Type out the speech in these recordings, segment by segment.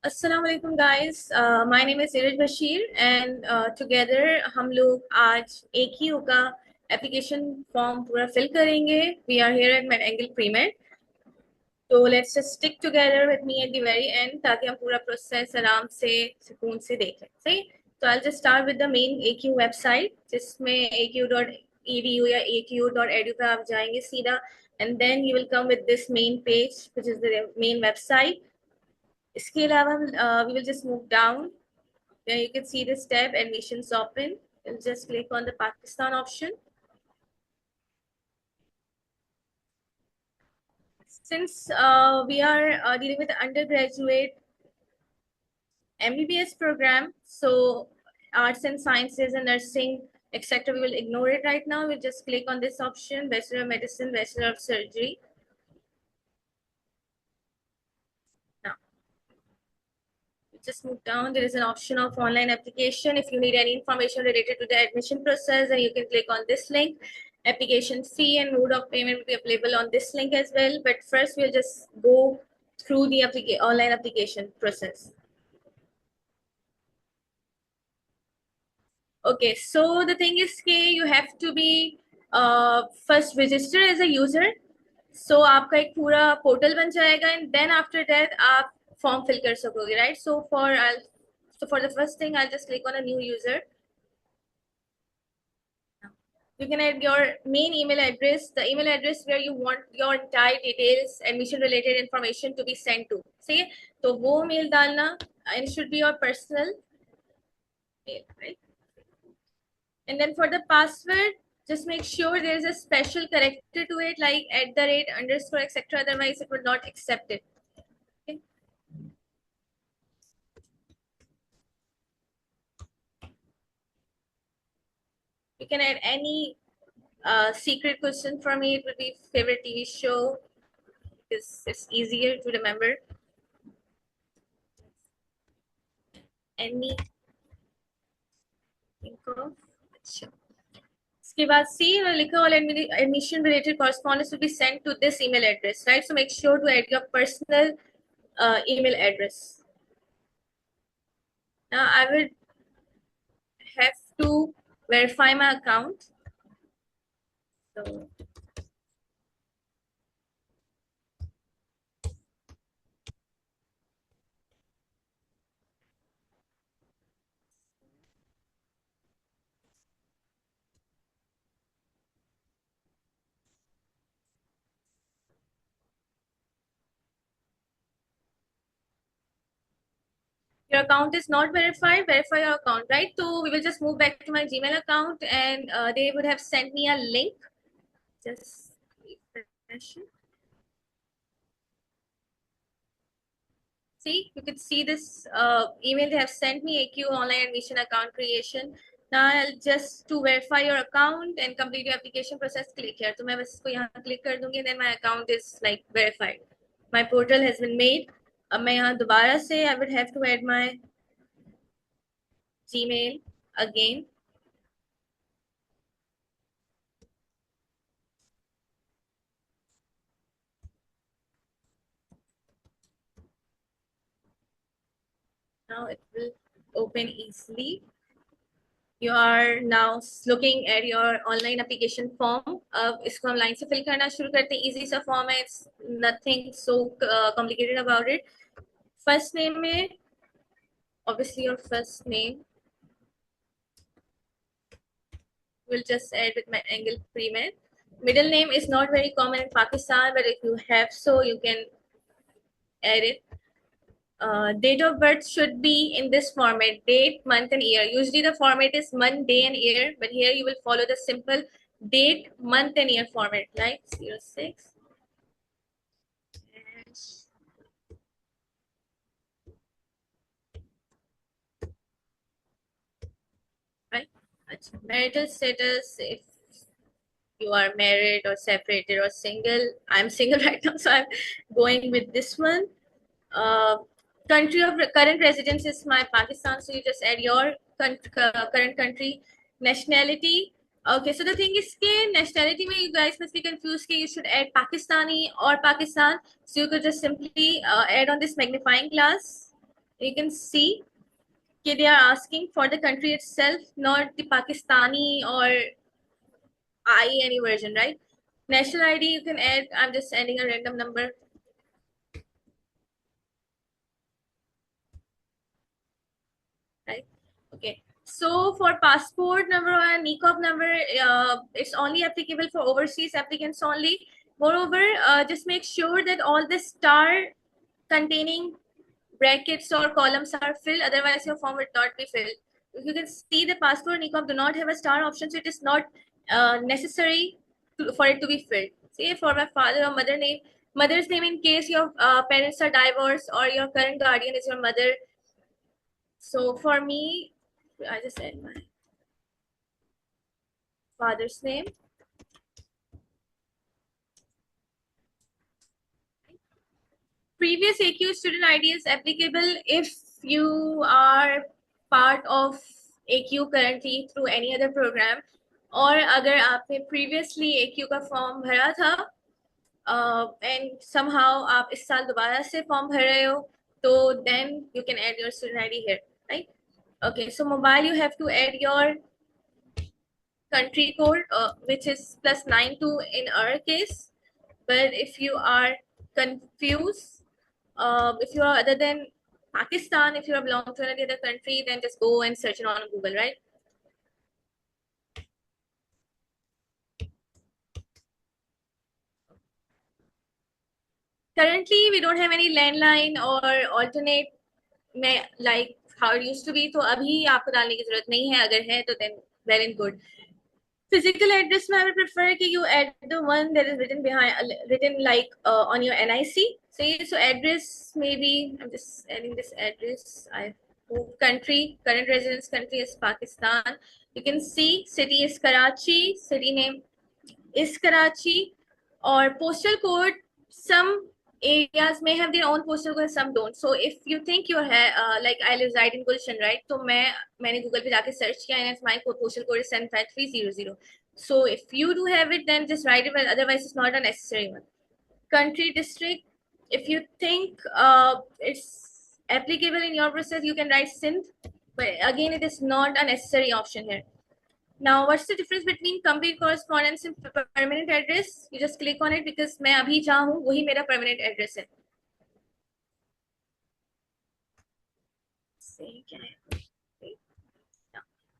अस्सलाम वालेकुम guys, my name is Neeraj Bashir and together हम लोग आज AQ का एप्लीकेशन फॉर्म पूरा फिल करेंगे. We are here at med angle premed. तो let's just stick together with me at the very end ताकि हम पूरा प्रोसेस आराम से सुकून से देख लें. सही. तो I just start with the main AQ website जिसमें AQ.edu या AQ.edu पे आप जाएंगे सीधा and then you will come with this main page which is the main website. इसके अलावा we will just move down. There you can see this tab, admissions open. We'll just click on the Pakistan option. Since we are dealing with the undergraduate MBBS program, so arts and sciences and nursing, etc., we will ignore it right now. We'll just click on this option, Bachelor of Medicine, Bachelor of Surgery. Now, just move down. There is an option of online application. If you need any information related to the admission process, then you can click on this link. Application fee and mode of payment will be available on this link as well. But first, we'll just go through the online application process. Okay, so the thing is you have to be first register as a user. So आपका एक पूरा portal बन जाएगा and then after that आप form fill कर सकोगे, right? So for the first thing I'll just click on a new user. You can add your main email address, the email address where you want your entire details, admission related information to be sent to. See, तो वो mail डालना and it should be your personal mail, right? And then for the password, just make sure there is a special character to it, like @ underscore etc. Otherwise, it will not accept it. Okay. You can add any secret question for me. It would be favorite TV show because it's easier to remember. Any think of. अच्छा. इसके बाद C लिखा all admission related correspondence will be sent to this email address, right? So make sure to add your personal email address. Now I will have to verify my account. So your account is not verified, verify your account, right? So we will just move back to my Gmail account and they would have sent me a link. Just refresh it. See, you can see this email they have sent me, AQ online admission account creation. Now I'll just to verify your account and complete your application process, click here. So मैं बस इसको यहाँ click कर दूँगी, then my account is like verified. My portal has been made. अब मैं यहाँ दोबारा से I would have to add my Gmail again. Now it will open easily. You are now looking at your online application form. अब इसको हम line से fill करना शुरू करते हैं. Easy सा form है. It's nothing so complicated about it. First name में obviously your first name. We'll just add with my angle pre-med. Middle name is not very common in Pakistan, but if you have so, you can add it. Date of birth should be in this format: date, month, and year. Usually the format is month, day, and year, but here you will follow the simple date, month, and year format, like 06. Right? Marital status, if you are married or separated or single. I'm single right now, so I'm going with this one. Uh, Country of current residence is my Pakistan, so you just add your current country. Nationality. Okay, so the thing is nationality mein you guys must be confused you should add Pakistani or Pakistan. So you could just simply add on this magnifying glass. You can see they are asking for the country itself, not the Pakistani or IE version, right? National ID you can add. I'm just adding a random number, right? Okay. So for passport number and NICOP number, it's only applicable for overseas applicants only. Moreover, just make sure that all the star containing brackets or columns are filled, otherwise your form would not be filled. You can see the passport and NICOP do not have a star option, so it is not necessary for it to be filled. Say for my father or mother's name in case your parents are divorced or your current guardian is your mother. So for me, I just said my father's name. Previous AQ student ID is applicable if you are part of AQ currently through any other program, और अगर आपने previously AQ का form भरा था and somehow आप इस साल दोबारा से फॉर्म भर रहे हो, तो then you can add your student ID here, right? Okay, so mobile you have to add your country code, which is +92 in our case. But if you are confused, if you are other than Pakistan, if you are belong to any other country, then just go and search it on Google, right? Currently, we don't have any landline or alternate like how it used to be. तो अभी आपको डालने की जरूरत नहीं है. अगर है तो then well and good. Physical address, I would prefer that you add the one that is written behind, written like on your NIC. So address maybe I'm just adding this address. I hope country, current residence country is Pakistan. You can see city is Karachi, city name is Karachi, or postal code. Some areas may have their own postal code, some don't. So if you think you have, like I reside in Gulshan, right? So मैंने Google पे जाके search किया and my postal code is 75300. So if you do have it, then just write it. But otherwise, it's not a necessary one. Country, district. If you think it's applicable in your process, you can write Sindh. But again, it is not a necessary option here. Now, what's the difference between complete correspondence and permanent address? You just click on it because मैं अभी जहाँ हूँ वही मेरा permanent address है.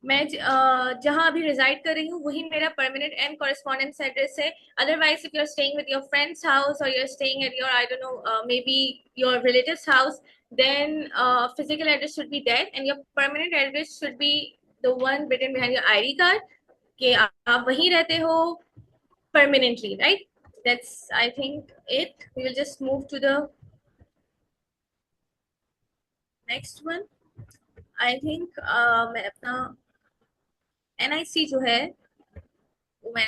मैं जहाँ अभी reside कर रही हूँ वही मेरा permanent and correspondence address है. Otherwise, if you're staying with your friend's house or you're staying at your, I don't know, maybe your relative's house, then physical address should be that, and your permanent address should be the one written behind your ID card. कि आप वहीं रहते हो permanently, right? That's, I think, it. We will just move to the next one. I think मैं अपना NIC जो है वो मैं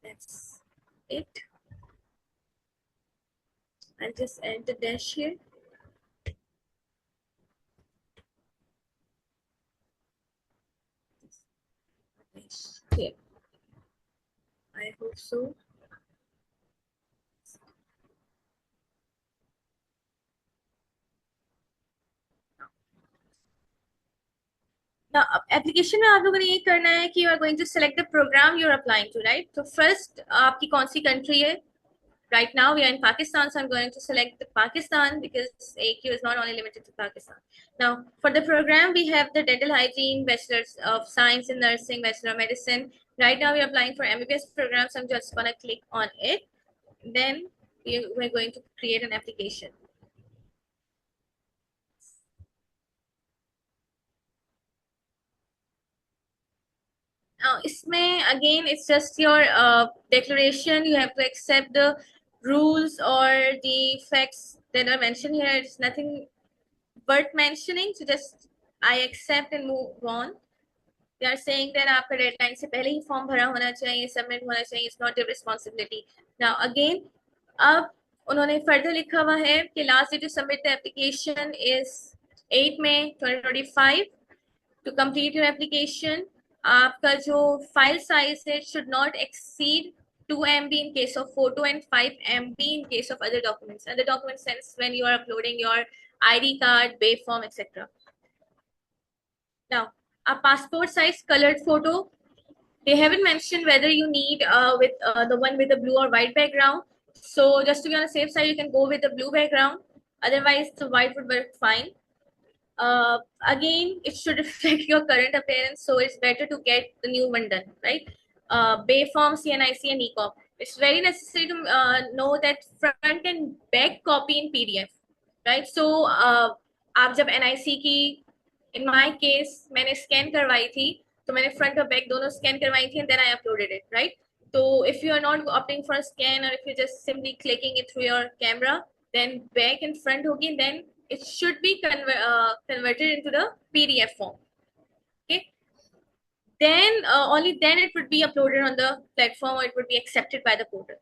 that's it. I'll just add the dash here. Here. I hope so. Application में आप लोगों ने ये करना है कि you are going to select the programme you are applying to, right? तो फर्स्ट आपकी कौन सी कंट्री है? Right now we are in Pakistan, so I'm going to select the Pakistan because AQ is not only limited to Pakistan. Now for the program we have the dental hygiene, bachelor's of science in nursing, bachelor of medicine. Right now we are applying for MBBS program, so I'm just gonna click on it. Then we're going to create an application. Now इसमें again it's just your declaration. You have to accept the rules or the facts that are mentioned here. It's nothing worth mentioning, so just I accept and move on. They are saying that आपका deadline से पहले ही form भरा होना चाहिए, submit होना चाहिए. It's not your responsibility. Now again, अब उन्होंने फर्दर लिखा हुआ है कि last date to submit the application is 8 May 2025. To complete your application आपका जो फाइल साइज है should not exceed 2 MB in case of photo and 5 MB in case of other documents. Other document sense when you are uploading your ID card, BAE form, etc. Now, a passport size colored photo. They haven't mentioned whether you need with the one with the blue or white background. So just to be on the safe side, you can go with the blue background. Otherwise, the white would work fine. Again, it should reflect your current appearance, so it's better to get the new one done, right? BAE form, CNIC, and ECOP. It's very necessary to know that front and back copy in PDF, right? So आप जब NIC की in my case मैंने scan करवाई थी तो मैंने front और back दोनों scan करवाई थी and then I uploaded it, right? So if you are not opting for a scan or if you're just simply clicking it through your camera, then back and front hogi, then it should be converted into the PDF form. Okay. Then only then it would be uploaded on the platform or it would be accepted by the portal.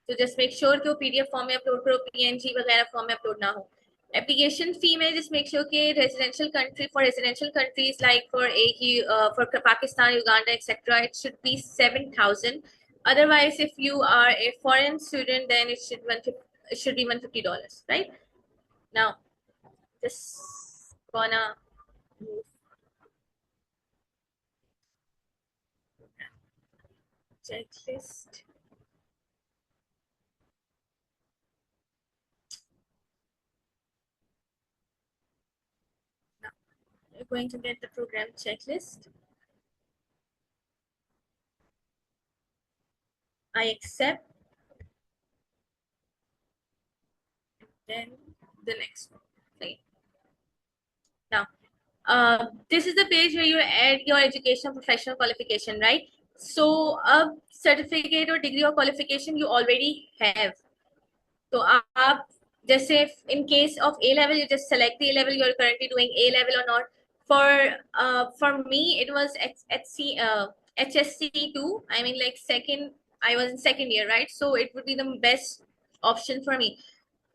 So just make sure कि वो PDF form में upload करो, PNG वगैरह form में upload ना हो. Application fee में just make sure कि residential country for residential countries like for for Pakistan, Uganda, etc. it should be 7,000. Otherwise, if you are a foreign student, then it should be $150, right? Now, just gonna move checklist. Now, you're going to get the program checklist. I accept. Then the next one. Right. Now, this is the page where you add your education professional qualification, right? So a certificate or degree or qualification you already have. So आप जैसे in case of A level you just select the A level you're currently doing A level or not. For me it was HSC2. I mean like second I was in second year, right? So it would be the best option for me.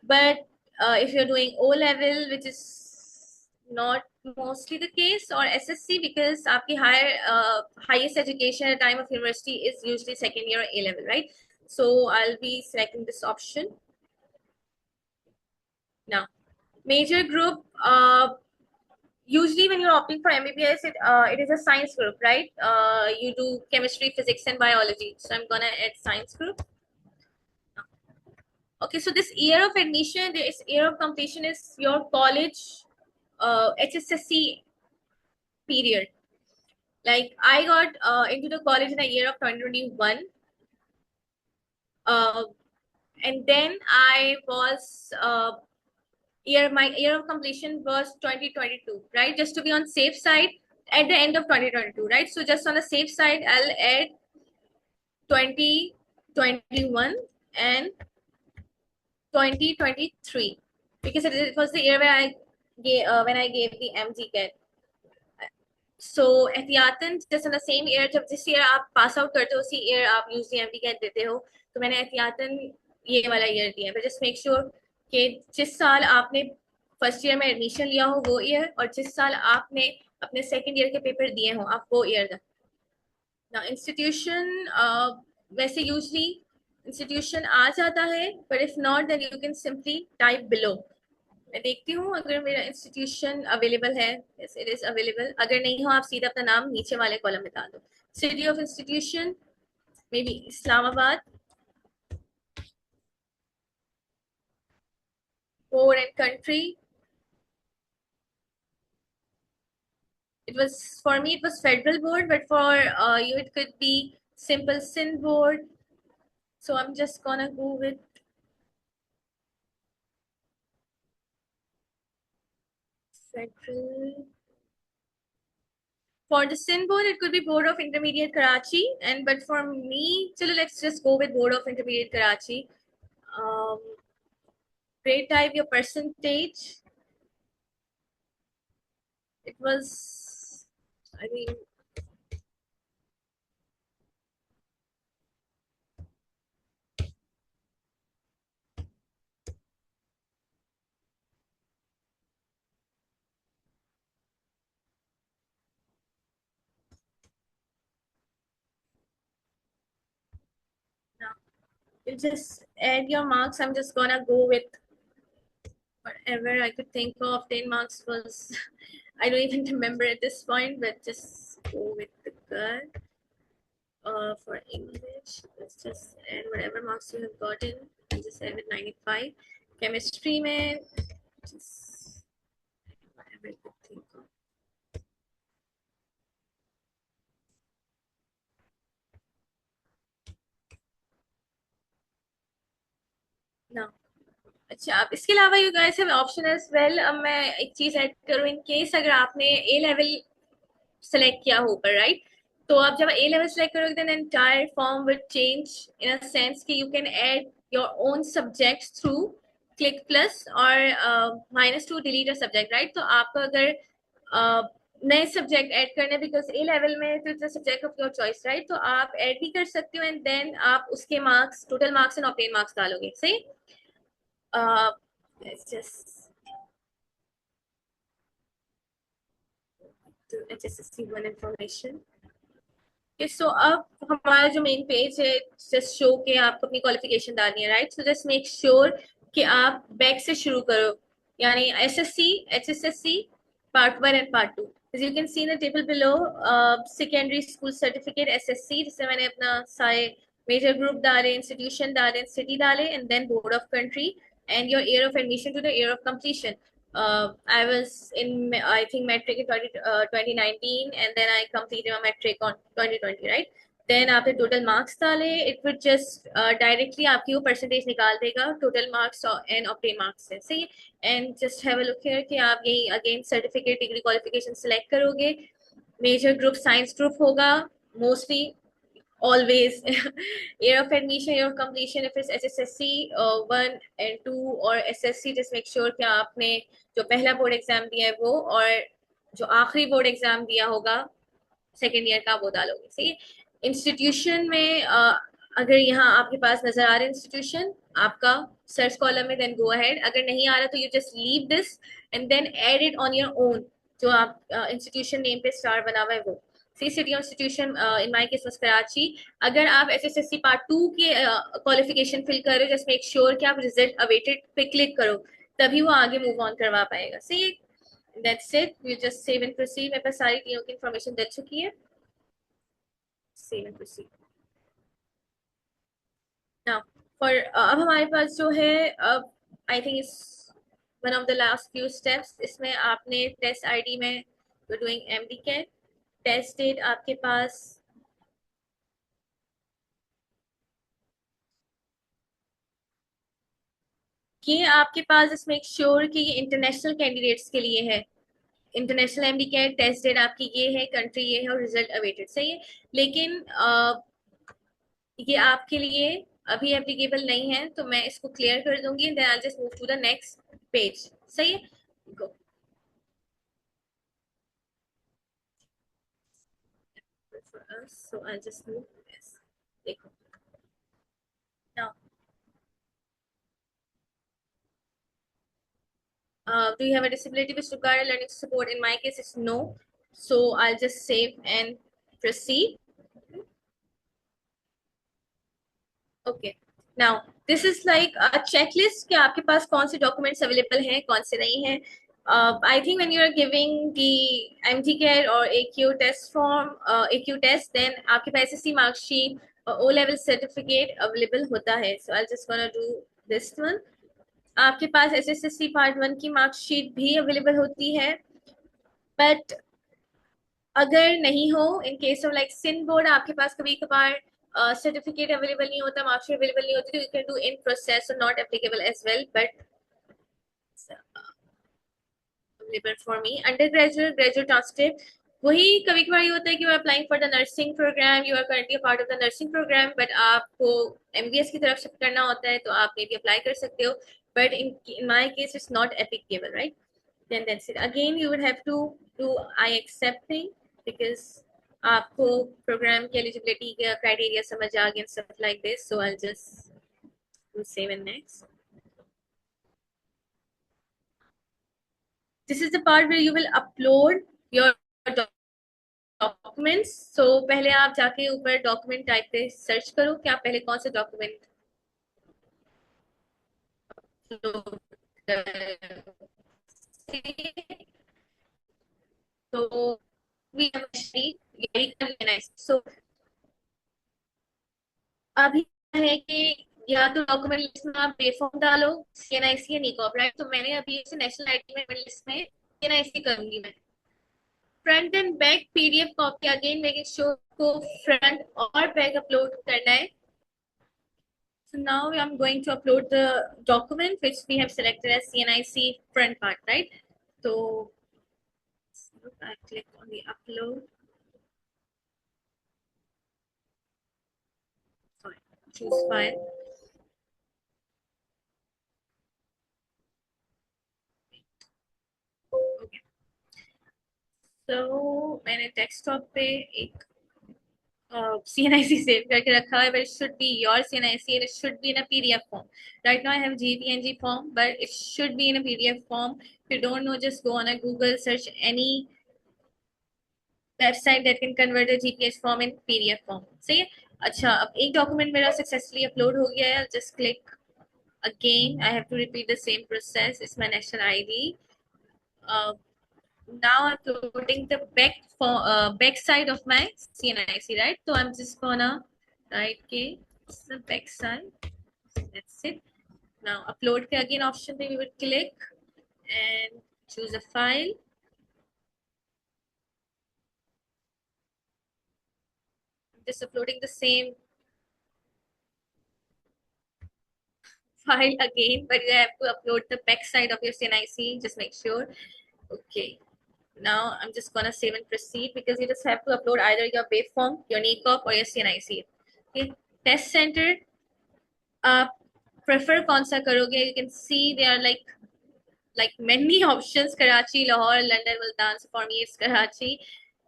But if you're doing O level, which is not mostly the case, or SSC, because आपकी highest education at the time of university is usually second year or A level, right? So I'll be selecting this option. Now, major group, usually when you're opting for MBBS, it is a science group, right? You do chemistry, physics, and biology. So I'm gonna add science group. Okay, so this year of admission, this year of completion is your college HSSC period. Like I got into the college in the year of 2021. And then I was my year of completion was 2022, right? Just to be on safe side at the end of 2022, right? So just on the safe side, I'll add 2021 and 2023 because it was the year where when I gave the MGCAT. So एहतियातन जैसे ना same year जब जिस year आप pass out करते हो उसी year आप यूजीएमटी कैट देते हो तो मैंने एहतियातन ये वाला ईयर दिया है जस्ट मेक श्योर कि जिस साल आपने फर्स्ट ईयर में एडमिशन लिया हो वो ईयर और जिस साल आपने अपने सेकंड ईयर के पेपर दिए हो आप वो ईयर दा ना इंस्टीट्यूशन वैसे यूजली इंस्टीट्यूशन आ जाता है but if not then you can simply type below मैं देखती हूँ अगर मेरा इंस्टीट्यूशन अवेलेबल है यस इट इज अवेलेबल अगर नहीं हो आप सीधा अपना नाम नीचे वाले कॉलम में डाल दो city of institution may be Islamabad board and country it was for me it was federal board but for you it could be simple sin board so I'm just gonna go with federal. For the SIN board, it could be Board of Intermediate Karachi, and but for me, chalo, let's just go with Board of Intermediate Karachi. Um, grade type, your percentage. It was, I mean, Now you just add your marks. I'm just gonna go with whatever I could think of. 10 marks was, I don't even remember at this point, but just go with the good. For English, let's just add whatever marks you have gotten. I just add with 95. Chemistry, man, just whatever you could think of. Now, अच्छा आप इसके अलावा you guys have option as well. अब मैं एक चीज add करूँ. In case अगर आपने ए लेवल सेलेक्ट किया हो ऊपर, राइट, तो आप जब ए लेवल सेलेक्ट करोगे then entire form will change in a sense कि you can add your own subjects through click plus और -2 डिलीट अ सब्जेक्ट, राइट. तो आपको अगर नए सब्जेक्ट ऐड करने, बिकॉज ए लेवल में तो it's subject of your choice, right, तो आप ऐड भी कर सकते हो एंड देन आप उसके marks, total marks and obtain marks डालोगे. सही. Let's just do HSSC1 information. Okay, so अब हमारा जो मेन पेज है, जस्ट शो के आपको अपनी क्वालिफिकेशन डालनी है, right. So just make sure कि आप बैक से शुरू करो, यानी SSC, HSSC part 1 and part 2. As you can see in the table below, secondary school certificate SSC, जिसमें मैंने अपना सारे मेजर ग्रुप डाले, इंस्टीट्यूशन डाले, सिटी डाले, and then board of country and your year of admission to the year of completion. I was in, I think, metric in 2019, and then I completed my metric on 2020, right? Then आपने total marks डाले, it would just directly आपकी वो percentage निकाल देगा total marks and obtain marks से. सही. And just have a look here कि आप यही again certificate, degree, qualification select करोगे. मेजर ग्रुप साइंस ग्रुप होगा mostly, always. Year of admission, year of completion, if it's HSSC 1 and 2 और SSC, just make sure कि आपने जो पहला बोर्ड एग्जाम दिया है वो, और जो आखिरी बोर्ड एग्जाम दिया होगा सेकेंड ईयर का, वो डालोगे. सही. इंस्टीट्यूशन में अगर यहाँ आपके पास नजर आ रहा है इंस्टीट्यूशन आपका सर्च कॉलम में, देन गो अहेड. अगर नहीं आ रहा तो you just leave this and then add it on your own. जो आप इंस्टीट्यूशन नेम पे स्टार बना हुआ है वो. C city institution in my case was Karachi. अगर आप एसएससी पार्ट 2 के क्वालिफिकेशन फिल कर रहे हो, जस्ट मेक श्योर कि आप रिजल्ट अवेटेड पे क्लिक करो, तभी वो आगे मूव ऑन करवा पाएगा. सही. That's it. You just save and proceed. मेरे पास सारी तीनों की इन्फॉर्मेशन दे चुकी है. Save and proceed. Now for अब हमारे पास जो है, अब I think is one of the last few steps. इसमें आपने टेस्ट आईडी में doing MD CAT. Test date आपके पास ये आपके पास जस्ट मेक श्योर कि ये इंटरनेशनल कैंडिडेट्स के लिए है. International MD CAT test date आपकी ये है, कंट्री ये है और रिजल्ट अवेटेड. सही है. लेकिन ये आपके लिए अभी एप्लीकेबल नहीं है, तो मैं इसको क्लियर कर दूंगी. Then I just move to the next page. सही है. गो. For us, so I'll just move this. देखो. Now, do you have a disability which require learning support? In my case, it's no. So I'll just save and proceed. Okay. Now, this is like a checklist कि आपके पास कौन से documents available हैं, कौन से नहीं हैं. I think when you are giving the MT care or AQ test form, AQ test, then आपके पास SSC mark sheet or O level certificate available होता है. So I'll just gonna do this one. आपके पास SSC part 1 की marksheet भी available होती है, but अगर नहीं हो, in case of like Sindh board, आपके पास कभी कभार सर्टिफिकेट अवेलेबल नहीं होता, मार्कशीट अवेलेबल नहीं होती, तो you can do in process और not applicable as well, but available for me. Undergraduate, graduate transcript, वही कभी कभार ये होता है कि you are applying for the nursing program, you are currently part of the nursing program, but आपको MBS की तरफ शिफ्ट करना होता है, तो आप मे भी अप्लाई कर सकते हो, but in my case it's not applicable, right. Then that's it. Again, you would have to do I accept thing, because आपको प्रोग्राम की एलिजिबिलिटी का क्राइटेरिया समझ आ गया, stuff like this. So I'll just do save and next. This is the part where you will upload your documents. So पहले आप जाके ऊपर document type पे सर्च करो कि आप पहले कौन सा डॉक्यूमेंट तो we have actually very organized. So अभी है कि या तो डॉक्यूमेंट लिस्ट में आप फॉर्म डालो, सीएनआईसी या निकॉप, राइट? तो मैंने अभी इसे नेशनल आईडी में लिस्ट में सीएनआईसी करूंगी मैं। Front end back PDF copy, again making sure को फ्रंट और बैक अपलोड करना है। So now I'm going to upload the document which we have selected as CNIC front part, right? So I click on the upload. Sorry, choose file. Okay. So मैंने desktop पे एक CNIC save करके रखा है, but it should be your CNIC and it should be in a PDF form. Right now I have GPNG form, but it should be in a PDF form. If you don't know, just go on a Google, search any website that can convert the GPS form in PDF form. सही है। अच्छा, अब एक document मेरा successfully upload हो गया है। Just click again, I have to repeat the same process. It's my national ID. now I'm uploading the back side of my CNIC, right? So I'm just gonna write okay, it's the back side. That's it. Now upload के again option पे we will click and choose a file. I'm just uploading the same file again, but you have to upload the back side of your CNIC. Just make sure. Okay. Now I'm just gonna save and proceed because you just have to upload either your waveform, your NECOP, or your CNIC. Okay. Test center. आप prefer कौन सा करोगे? You can see there are like many options: Karachi, Lahore, London, Multan. So for me, it's Karachi.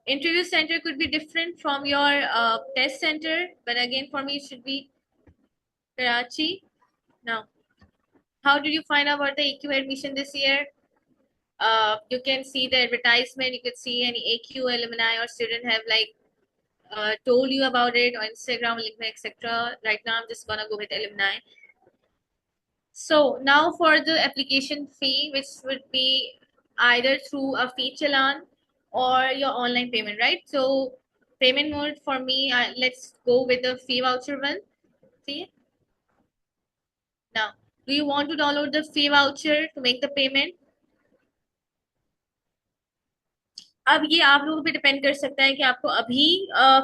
Interview center could be different from your test center, but again, for me, it should be Karachi. Now, how did you find out about the AQ admission this year? You can see the advertisement. You could see any AQ alumni or student have like told you about it on Instagram, LinkedIn, etc. Right now, I'm just gonna go with alumni. So now for the application fee, which would be either through a fee challan or your online payment, right? So payment mode for me, let's go with the fee voucher one. See, now do you want to download the fee voucher to make the payment? अब ये आप लोगों पे depend कर सकता है कि आपको अभी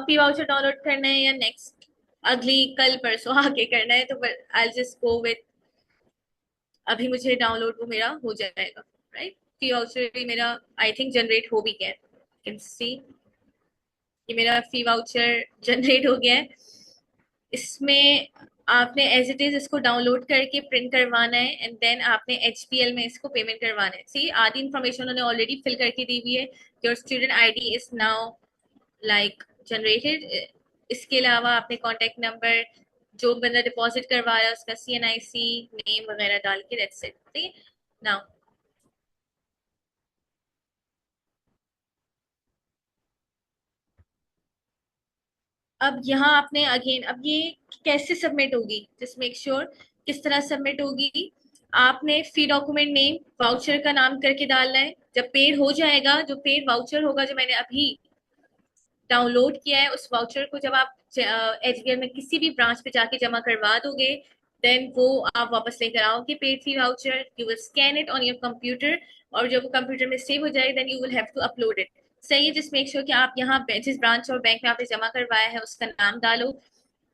फी वाउचर डाउनलोड करना है या नेक्स्ट अगली कल परसों आके करना है। तो आई जस्ट गो विथ अभी मुझे डाउनलोड वो मेरा हो जाएगा, राइट? फी वाउचर भी मेरा आई थिंक जनरेट हो भी गया है। कैन सी ये मेरा फी वाउचर जनरेट हो गया है। इसमें आपने एज इट इज इसको डाउनलोड करके प्रिंट करवाना है एंड देन आपने एचपीएल में इसको पेमेंट करवाना है। सी आधी इंफॉर्मेशन उन्होंने ऑलरेडी फिल करके दी हुई है। Your student ID is now like generated. इसके अलावा आपने कॉन्टेक्ट नंबर, जो बंदा डिपॉजिट करवा रहा है उसका सीएनआईसी नेम वगैरह डाल के दैट्स इट। ठीक है। नाउ अब यहाँ आपने अगेन, अब ये कैसे सबमिट होगी, जस्ट मेक श्योर किस तरह सबमिट होगी। आपने फी डॉक्यूमेंट नेम वाउचर का नाम करके डालना है। जब पेड हो जाएगा, जो पेड वाउचर होगा जो मैंने अभी डाउनलोड किया है, उस वाउचर को जब आप एचबीएल में किसी भी ब्रांच पे जाके जमा करवा दोगे, देन वो आप वापस लेकर आओगे paid fee voucher. You will scan it on your computer और जब वो कंप्यूटर में सेव हो जाए then you will have to upload it. सही है। जस्ट मेक श्योर कि आप यहाँ जिस ब्रांच और बैंक में आपने जमा करवाया है उसका नाम डालो,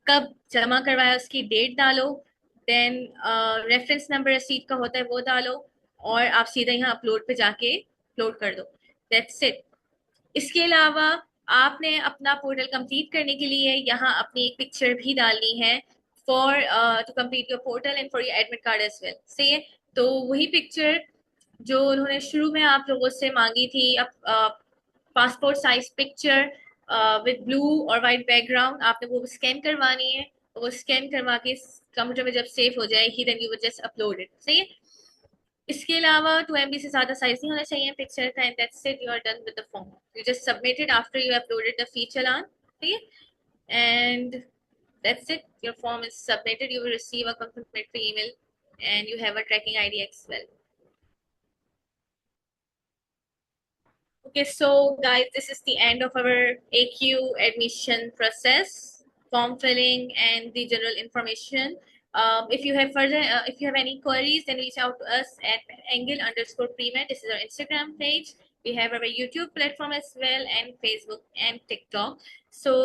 कब जमा करवाया उसकी डेट डालो, देन रेफरेंस नंबर रसीद का होता है वो डालो और आप सीधा यहाँ अपलोड पे जाके अपलोड कर दो। That's it. इसके अलावा आपने अपना पोर्टल कंप्लीट करने के लिए यहाँ अपनी एक पिक्चर भी डालनी है for to complete your portal and for your admit card as well. सही है। तो वही पिक्चर जो उन्होंने शुरू में आप लोगों से मांगी थी, passport size picture with blue और वाइट बैकग्राउंड, आपने वो स्कैन करवानी है। वो स्कैन करवा के कंप्यूटर में जब सेव हो जाएगी then you will just upload it. सही है। इसके अलावा 2 MB से ज्यादा साइज नहीं होना चाहिए पिक्चर का, and that's it, you are done with the form. You just submit it after you uploaded the feature on, ठीक है, and that's it, your form is submitted, you will receive a complimentary email, and you have a tracking ID as well. Okay, so guys, this is the end of our AQ admission process, form filling, and the general information. If you have further, if you have any queries, then reach out to us at angle_premed. This is our Instagram page. We have our YouTube platform as well, and Facebook and TikTok. So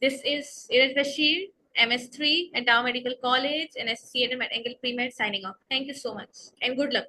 this is Iraj Bashir, MS3 at Dow Medical College, and associated at Angle Premed, signing off. Thank you so much, and good luck.